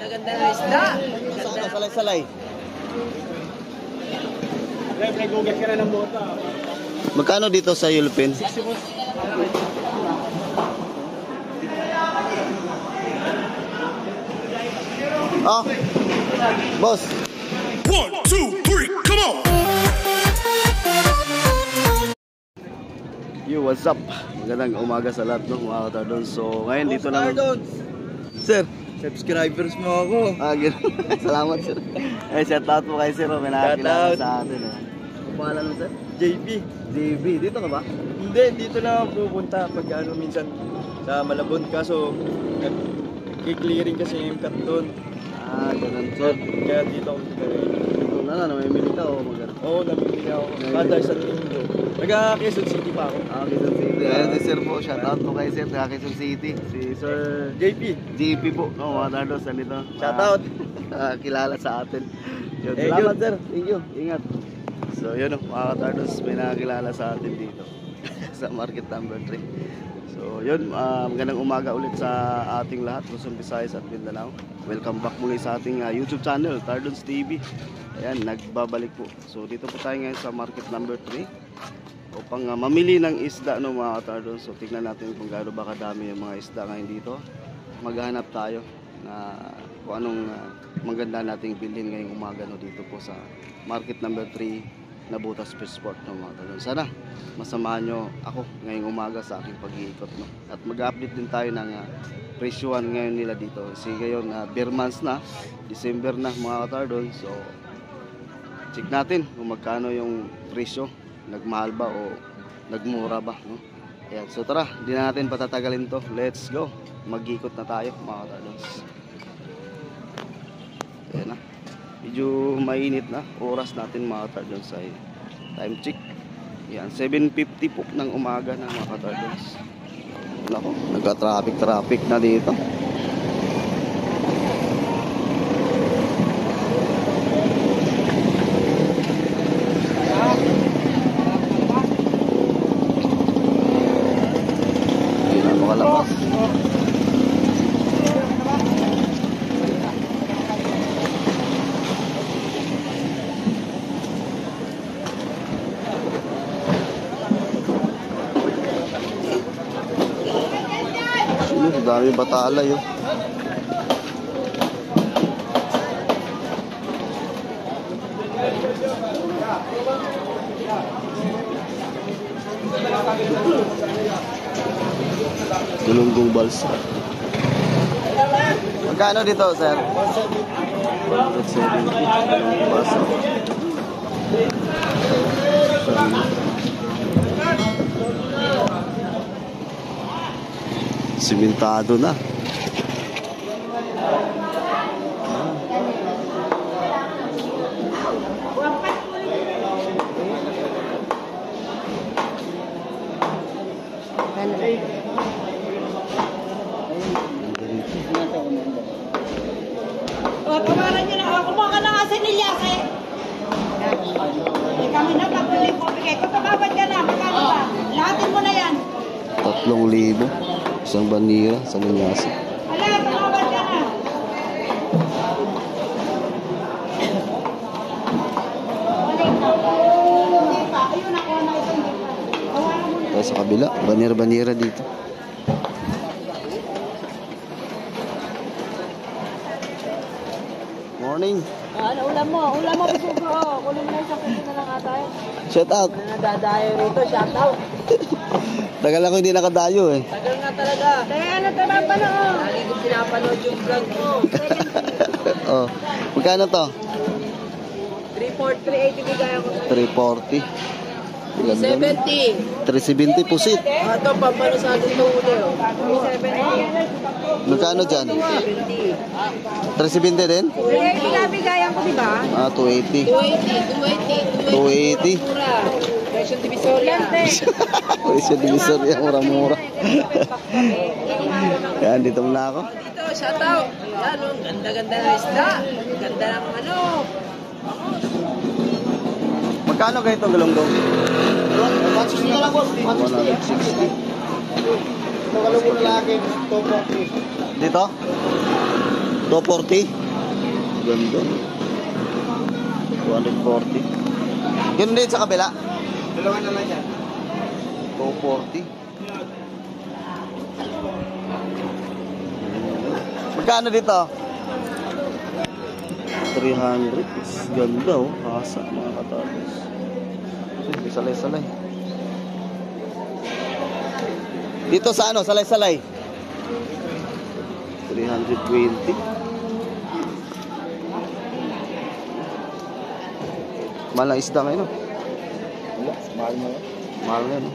Ganda-ganda na isda. Saan? Salay-salay. Nag-gugas ka na ng bota. Magkano dito sa Yulpin? 60 boss. Oh, boss. 1, 2, 3, come on! Yo, what's up? Magandang umaga sa lahat ng mga katardons. So, ngayon dito na. Sir, Subscribers mo ako. gano'n. Salamat, sir. Shout out po kay sir. May nakakilala sa atin. Ang pangalan mo, sir? JP. JB. Dito ka ba? Hindi, dito na ako pupunta pag minsan sa Malabon. Kaso, nag-clearing kasi yung cut doon. Ganun, sir. Kaya dito ako Ito na, namimili ka o magano? Oo, namimili ako. Kada isang linggo. Nag-Quezon City pa ako. Quezon City. Ayan si sir po. Shout out po kay sir. Quezon City. Si Sir JP. JP po. Mga katardons, nandito. Shout out. Kilala sa atin. Yun, Thank salamat, you. sir. Thank you. Ingat. So, yun, mga katardons, may nakakilala sa atin dito. Sa market number 3. So, yun, magandang umaga ulit sa ating lahat, Luzon, Visayas at Mindanao. Welcome back muli sa ating YouTube channel, Tardons TV. Ayan, nagbabalik po. So, dito po tayo ngayon sa market number 3 upang mamili ng isda, no, mga katardons. So, tignan natin kung gaano ba kadami yung mga isda ngayon dito. Maghanap tayo na kung anong maganda nating bilhin ngayong umaga, no, dito po sa market number 3 na Butas Fish Sport, no, mga katardons. Sana masamahan nyo ako ngayong umaga sa aking pag-iikot, no? At mag-update din tayo ng presyuhan ngayon nila dito. Kasi ngayon, beer months na, December na, mga katardons. So, check natin kung magkano yung presyo. Nagmahal ba o nagmura ba, no? Ayan, so tara, hindi na natin patatagalin to. Let's go. Mag-ikot na tayo, mga katardons. Ayan na. Medyo mainit na oras natin, mga katardons, ay time check. Yan, 7:50 po ng umaga na, mga katardons. Nako, nagka-traffic na dito. Hindi na makalabas. Dami batalay, oh. Dulunggong balsa. Magkano dito, sir? 170. Dulunggong balsa. Simentado na. Kawalan nyo na ako. Kumuha ka ng asinilyas eh. Kami na patuloy po. Bigay ko tumabad ka na. Magkano ba? Lahatin mo na yan. 3,000. Isang banira sa linyasa. Ala, tumabad ka na. Ayun ako na ito. Kawalan mo na. Tayo sa kabila, banira-banira dito. Morning. Ano ulam mo? Ulam mo, bisugo. Kunin mo na isang kunin na lang ata. Shout out. Na nadadayo rito, shout out. Tagal ako hindi nakadayo, eh. Tagal nga talaga. Kaya ano ito ba pa noon? Lagi ko pinapanood yung vlog mo. Oh, magkano to? 380 bigay ako. 340. 70. 370 pusit. Ito, pampano sa atin ito uli. 370. Magkano dyan? 370 din? Binabigayan ko, di ba? 280. 280. 280. Mura. Presyo Divisoria. Presyo Divisoria, mura-mura. Yan, dito muna ako. Dito, shout out. Yan, oh, ganda-ganda na isda. Ganda ng ano. Magkano kayo itong galunggong? 160 na lang, boss. 160. Ito galunggong lalaki, 240. Dito? 240. Ganda. 240. Ganun din sa kabila. Dalawa na lang yan. 240. Magkano dito? 300. Ganda oh. Kasa mga katalos. Salay-salay. Dito sa ano? Salay-salay. 320. Mahal ang isda ngayon. Wala, mahal mo. Mahal nga no.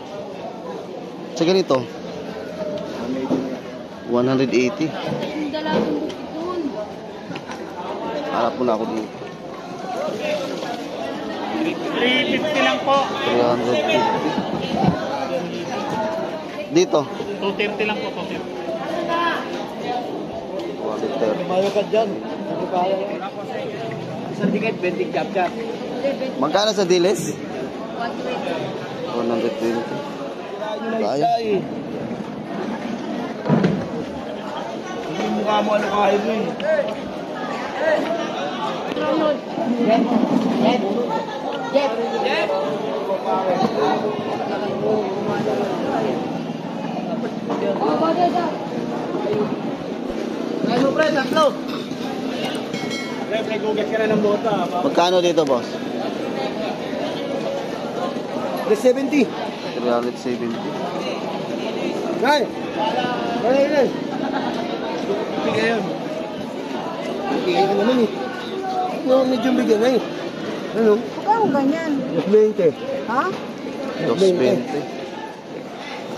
Sa ganito? 180. Yung dalagang bukit doon. Hanap mo na ako dito. 350 lang po. 350. Dito? 230 lang po. 230. 130. Mayo ka dyan. Ano kaya yan? Isang ticket, 20 cap-cap. Magkano sa dilis? 120. 120. Kaya. Yung mukha mo ano kaya mo eh. Ano pre, tatlo? Pre, gugas ka na ng bota. Magkano dito, boss? 370. 370. Ngay! Ngay, ngay! Bigay yun. Bigay ka naman eh. No, medyo bigyan ngay. Ano? Magkano ganyan? 20. Ha? 220.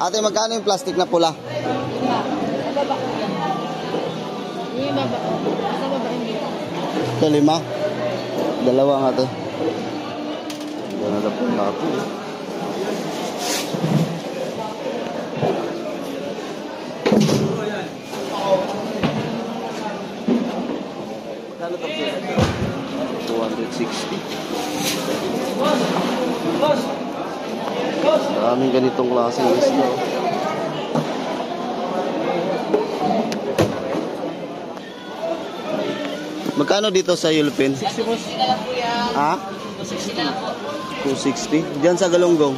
Ate, magkano yung plastic na pula? Yung baba. Sa baba hindi. Ito, 5. Dalawa nga ito. Gana na po na ako. Magkano ito? 260. Maraming ganitong klase ng isda. Magkano dito sa Yulpin? 60 boss. Ha? 60 na lang po. 260. Diyan sa Galunggong?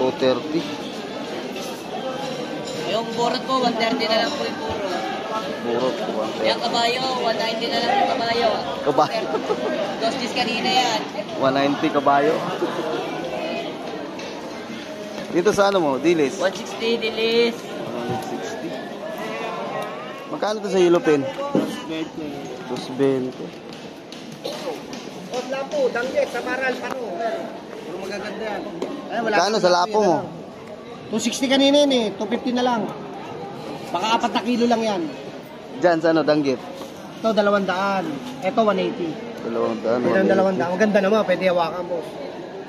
230. Yung burot po, 130 na lang po yung puro. Burot. Yung kabayo, 190 na lang yung kabayo. Kabayo. Dostis kanina yan. 190 kabayo. Dito sa ano mo? Dilis? 160, dilis. 160. Magkano to sa Yulupin? 220. Wala po, danggit, sa maral, pano. Puro magaganda yan. Magkano sa lapo mo? 260 kanina yun eh, 250 na lang. Baka 4 na kilo lang yan. Diyan sa ano? Danggit? Ito, 200. Ito, 180. 200. Ito, 200. Maganda naman, pwede hawakan mo.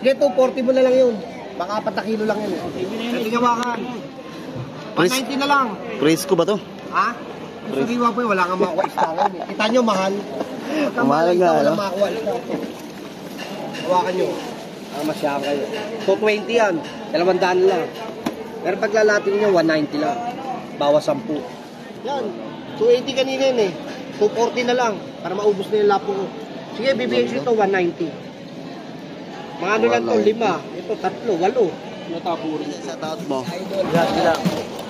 Sige, 240 mo na lang yun. Baka 4 na kilo lang yan eh. Pwede hawakan. 190 na lang. Presko ba to? Ha? Sariwa po yun, wala kang makuha isda ngayon eh. Kita nyo, mahal. Pagka Mahal mahal nga, isda, wala no? makuha isda. Hawakan nyo. Masyaka kayo. 220 yan. 200 lang. Pero pag lalating nyo, 190 lang. Bawas 10. Yan. 280 kanina yun eh. 240 na lang. Para maubos na yung lapo ko. Sige, bibigyan ko ito 190. Mga ano lang to, 5. Ito, 3, 8. Natapuro. Sa taot mo? Sila.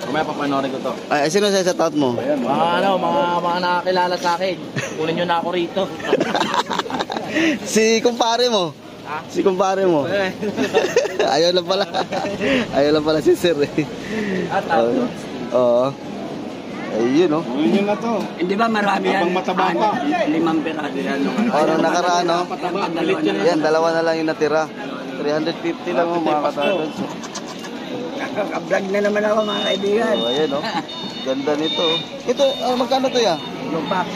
Mamaya papanorin ko to. Ay, sino sa taot mo? Mga nakakilala sa akin. Kunin nyo na ako rito. Si kumpare mo. Ha? Si kumpare mo. Ayaw lang pala. Ayaw lang pala si sir eh. Oo. Ayun oh. Yun na to. Hindi ba marami yan? Habang mataba pa. 5 piraso yan. Nung nakaraan no? Dalawa na Yan, 2 na lang yung natira. 350 lang mga katalos. Kakablog na naman ako mga kaibigan. So, ayan oh. Ganda nito. Ito, magkano to ya? Yung pack,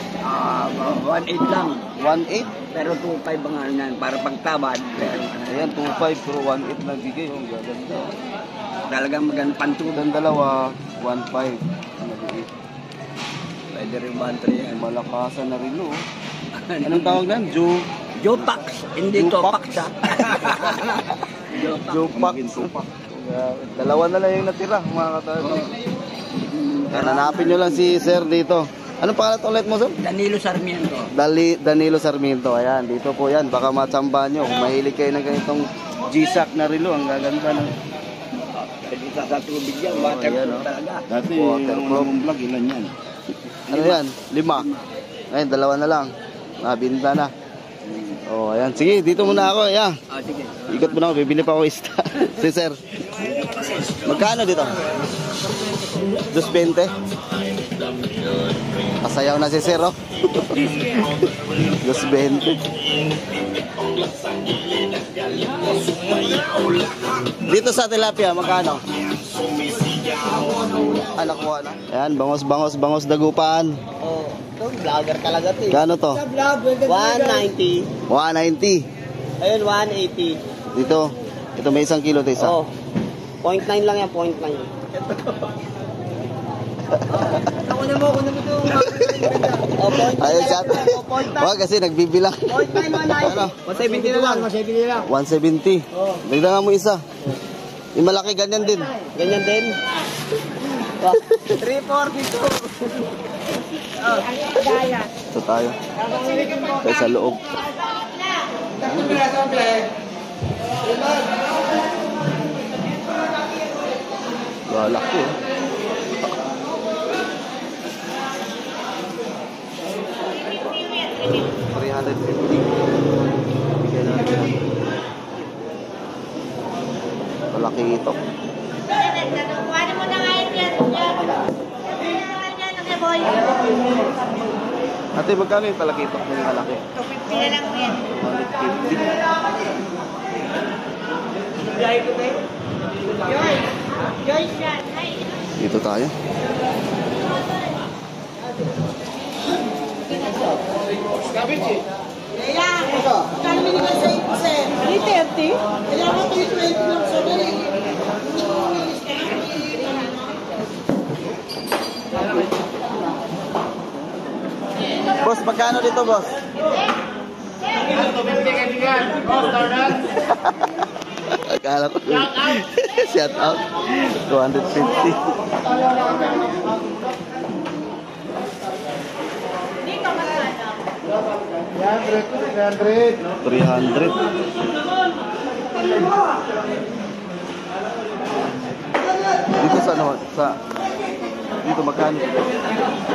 1.8 lang. 1.8? Pero 2.5 ang ano yan, para pagtabad. Ayan, 2.5 pero 1.8 na bigay. Oh, ganda. Talagang maganda pantulan. Ang dalawa, 1.5. Nabigay. Pwede rin bantry yan. Malakasan na rin oh. Anong tawag na? Jopax, hindi Jopax. Topax ha. Jopax. 2 na lang yung natira, mga katalos. Hanapin nyo lang si Sir dito. Anong pangalan ulit mo, Sir? Danilo Sarmiento. Danilo Sarmiento. Ayan, dito po yan. Baka matsamba nyo. Kung mahilig kayo ng ganitong G-Shock na relo. Ang gaganda ng... Pwede sa tubig yan. ayan, Waterproof oh. talaga. Dati, Waterproof. yung vlog, ilan yan? Ano yan? 5. Ngayon, 2 na lang. Nabinta na. Oh, ayan. Sige, dito muna ako. Ayan. Sige. Ikot muna ako. Bibili pa ako ista. Si Sir. Magkano dito? 220. Pasayaw na si Sir, oh. 220. Dito sa tilapia, magkano? Anak ko na. Ayan, bangos dagupan. Oh, ito, vlogger talaga to. Kano to? 190. 190. Ayun, 180. Dito. Ito may 1 kilo, ito isa. Oh. 0.9 lang yan, 0.9. Ako na mo ito. Oh, 0.9. Ayun siya. Wag kasi nagbibilang. 0.9, 190. Ano? 170 na lang. 170. Dagdagan mo isa. Yung malaki ganyan din. Ganyan din. 342. Ito tayo. Tayo sa loob. Galak ko. Malaki ito. Kuhanin mo na nga yun yan. Ate, magkano yung palaki ito? Yung malaki? 250 na lang yan. 150. Dito tayo. Boss, magkano dito, boss? Akala ko. Shout out. 250. $300. Dito sa ano? Dito magkano?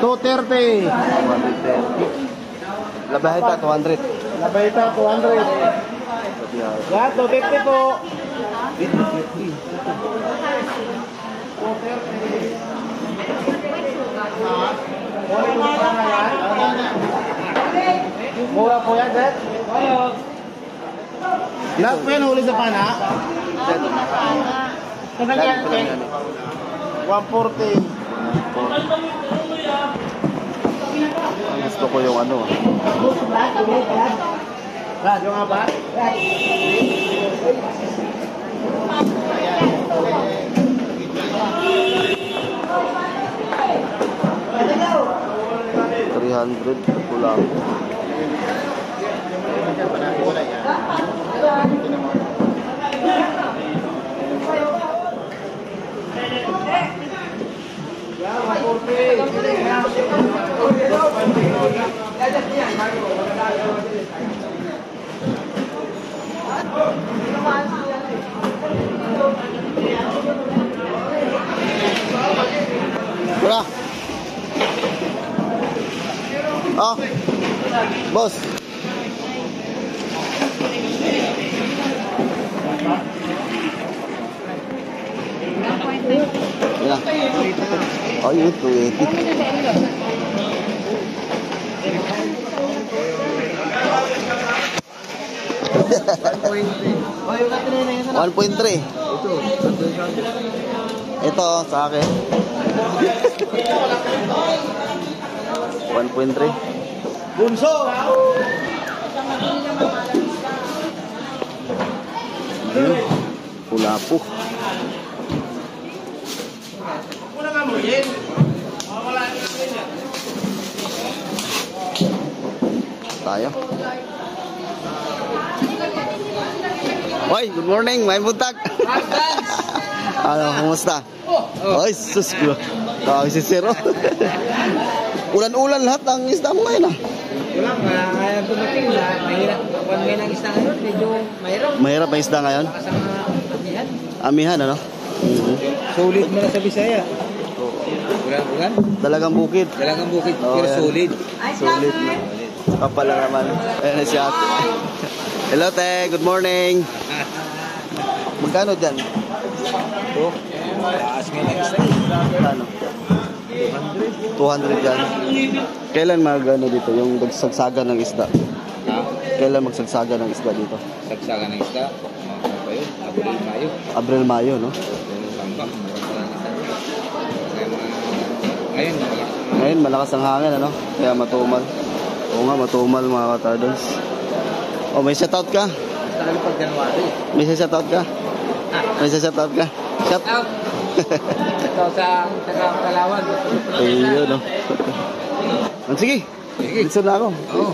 230. 230. Labahita 200. Labaita, 200. Yan, 250 po. Mura po yan, sir. Lahat po yan huli sa pana. 140. Gusto ko yung ano. Yung apat? $300 kulang. Wala. Oh. Boss. Wala. Oh, yun, 1.3. Ito sa akin. 1.3. Bunso! Pula po. Tayo. Hoy, good morning, may buntag. Ano, kumusta? Oy, sus ko. Tawag si Sir. Ulan-ulan lahat ang isda mo ngayon ah. Wala, kaya dumating na. Mahirap. Kung may nang isda ngayon, medyo mahirap. Mahirap ang isda ngayon. Kasama amihan. Amihan ano? Solid mo na sa Bisaya. Ulan-ulan. Talagang bukid. Dalagang bukid, Oo, pero yan. solid. Solid na. Kapala naman. Ayan na si ate. Hello te, good morning. Magkano dyan? Ito. Taas nga lang isda. Ano? 200 yan. Kailan ano dito? Yung magsagsaga ng isda. Ha? Kailan magsagsaga ng isda dito? Sagsagan ng isda. Ano ba yun? Abril, Mayo. Abril, Mayo, no? Yung tambak. Ngayon, wala. Ngayon, malakas ang hangin, ano? Kaya matumal. Oo nga, matumal mga katardons. Oh, may shoutout ka? Basta kami pag January. May shoutout ka? May shoutout ka? Shout Out! Ito sa Kalawan. Ayun, no? Sige. Sige. Dito na ako. Oo.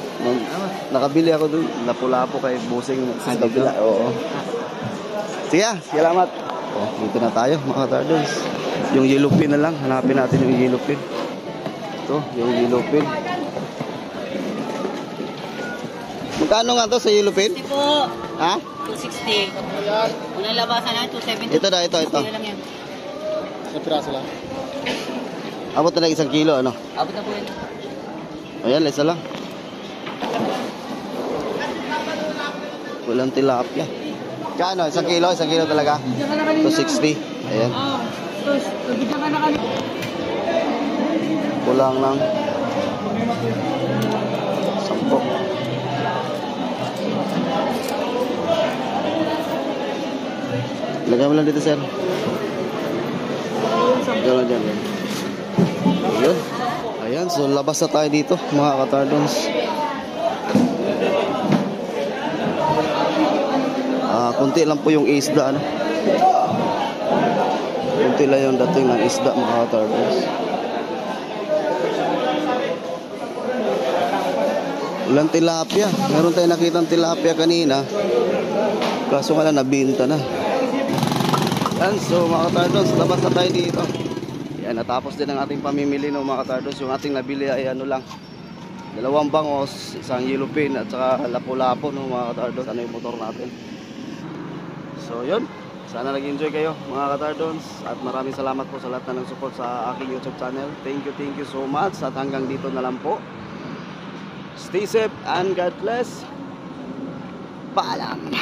Nakabili ako dun. Lapu-lapo kay Busing sa kabila. Oo. Sige, salamat. Oh, dito na tayo mga katardons. Yung yellow pin na lang. Hanapin natin yung yellow pin. Ito, yung yellow pin. Magkano nga to sa yellow pin? Hindi po. Ha? 260. Unang labasan na, 270. Ito na, ito. Kilo lang yan. Sa piraso lang. Abot na lang 1 kilo, ano? Abot na po yun. Ayan, isa lang. Walang tilapia. Kano? 1 kilo? 1 kilo talaga? 260. Ayan. Kulang lang. 10. Lagay mo lang dito, sir. Lagay mo dyan. Ayan. Ayan, so labas na tayo dito, mga katardons. Kunti lang po yung isda, ano? Kunti lang yung dating ng isda, mga katardons. Walang tilapia. Meron tayong nakitang tilapia kanina. Kaso nga lang, nabinta na. Yan, so mga katardons, labas na tayo dito. Yan, natapos din ang ating pamimili ng mga katardons. Yung ating nabili ay ano lang, 2 bangos, 1 yellow pin at saka lapu-lapo no, mga katardons. Ano yung motor natin. So yun, sana nag-enjoy kayo mga katardons. At maraming salamat po sa lahat na nag-support sa aking YouTube channel. Thank you so much. At hanggang dito na lang po. Stay safe and God bless. Paalam.